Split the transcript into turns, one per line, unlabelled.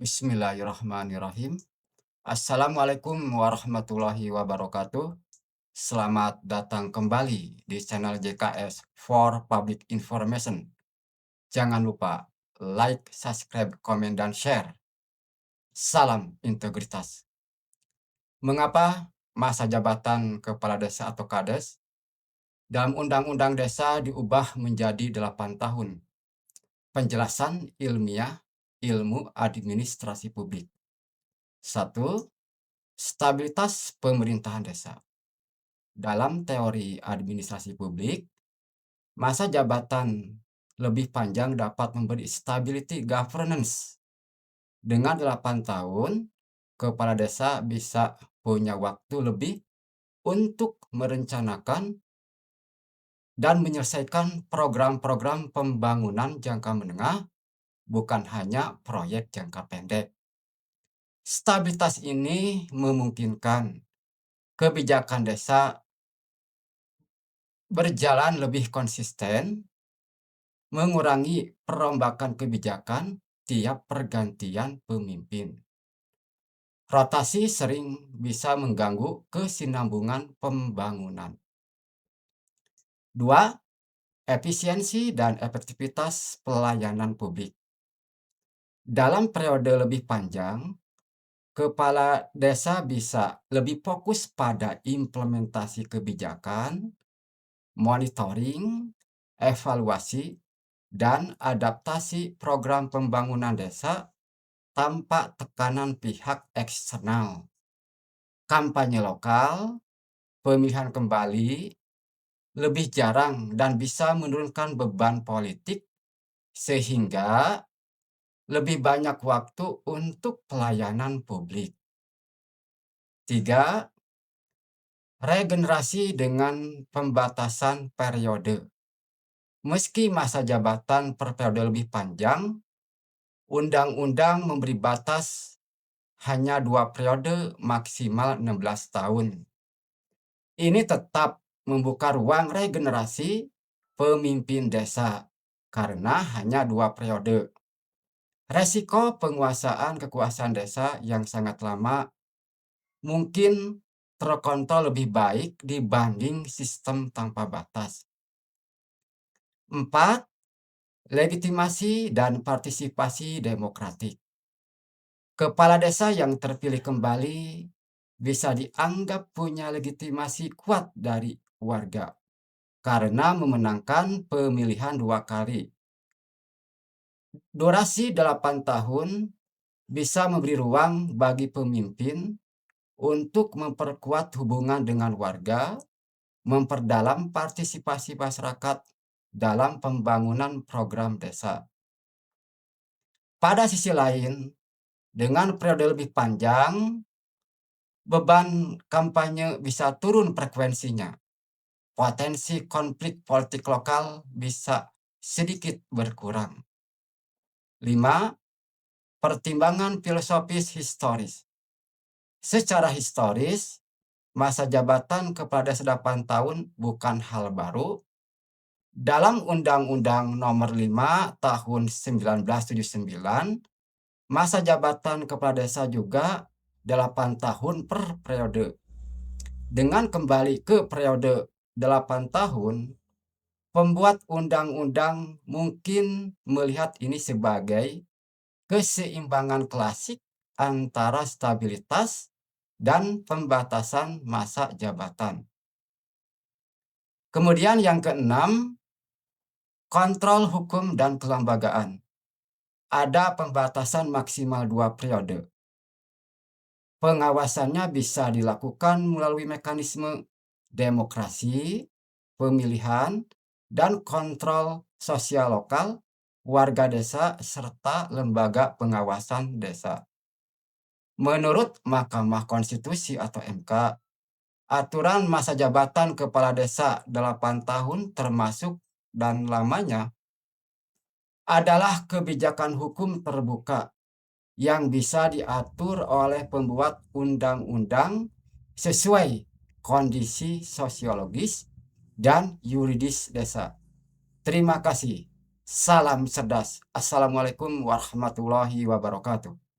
Bismillahirrahmanirrahim. Assalamualaikum warahmatullahi wabarakatuh. Selamat datang kembali di channel JKS for Public Information. Jangan lupa like, subscribe, komen, dan share. Salam integritas. Mengapa masa jabatan kepala desa atau kades dalam Undang-Undang Desa diubah menjadi 8 tahun? Penjelasan ilmiah ilmu administrasi publik. 1. Stabilitas pemerintahan desa. Dalam teori administrasi publik, masa jabatan lebih panjang dapat memberi stability governance. Dengan 8 tahun, kepala desa bisa punya waktu lebih untuk merencanakan dan menyelesaikan program-program pembangunan jangka menengah, bukan hanya proyek jangka pendek. Stabilitas ini memungkinkan kebijakan desa berjalan lebih konsisten, mengurangi perombakan kebijakan tiap pergantian pemimpin. Rotasi sering bisa mengganggu kesinambungan pembangunan. 2. Efisiensi dan efektivitas pelayanan publik. Dalam periode lebih panjang, kepala desa bisa lebih fokus pada implementasi kebijakan, monitoring, evaluasi, dan adaptasi program pembangunan desa tanpa tekanan pihak eksternal. Kampanye lokal, pemilihan kembali, lebih jarang dan bisa menurunkan beban politik sehingga lebih banyak waktu untuk pelayanan publik. 3. Regenerasi dengan pembatasan periode. Meski masa jabatan per periode lebih panjang, Undang-undang memberi batas hanya 2 periode maksimal 16 tahun. Ini tetap membuka ruang regenerasi pemimpin desa karena hanya 2 periode. Resiko penguasaan kekuasaan desa yang sangat lama mungkin terkontrol lebih baik dibanding sistem tanpa batas. 4. Legitimasi dan partisipasi demokratik. Kepala desa yang terpilih kembali bisa dianggap punya legitimasi kuat dari warga karena memenangkan pemilihan 2 kali. Durasi 8 tahun bisa memberi ruang bagi pemimpin untuk memperkuat hubungan dengan warga, memperdalam partisipasi masyarakat dalam pembangunan program desa. Pada sisi lain, dengan periode lebih panjang, beban kampanye bisa turun frekuensinya. Potensi konflik politik lokal bisa sedikit berkurang. 5. Pertimbangan filosofis historis. Secara historis, masa jabatan kepala desa 8 tahun bukan hal baru. Dalam Undang-Undang Nomor 5 Tahun 1979, masa jabatan kepala desa juga 8 tahun per periode. Dengan kembali ke periode 8 tahun, pembuat undang-undang mungkin melihat ini sebagai keseimbangan klasik antara stabilitas dan pembatasan masa jabatan. Kemudian yang keenam, kontrol hukum dan kelembagaan. Ada pembatasan maksimal 2 periode. Pengawasannya bisa dilakukan melalui mekanisme demokrasi, pemilihan, dan kontrol sosial lokal, warga desa, serta lembaga pengawasan desa. Menurut Mahkamah Konstitusi atau MK, aturan masa jabatan kepala desa 8 tahun termasuk dan lamanya adalah kebijakan hukum terbuka yang bisa diatur oleh pembuat undang-undang sesuai kondisi sosiologis dan yuridis desa. Terima kasih. Salam cerdas. Assalamualaikum warahmatullahi wabarakatuh.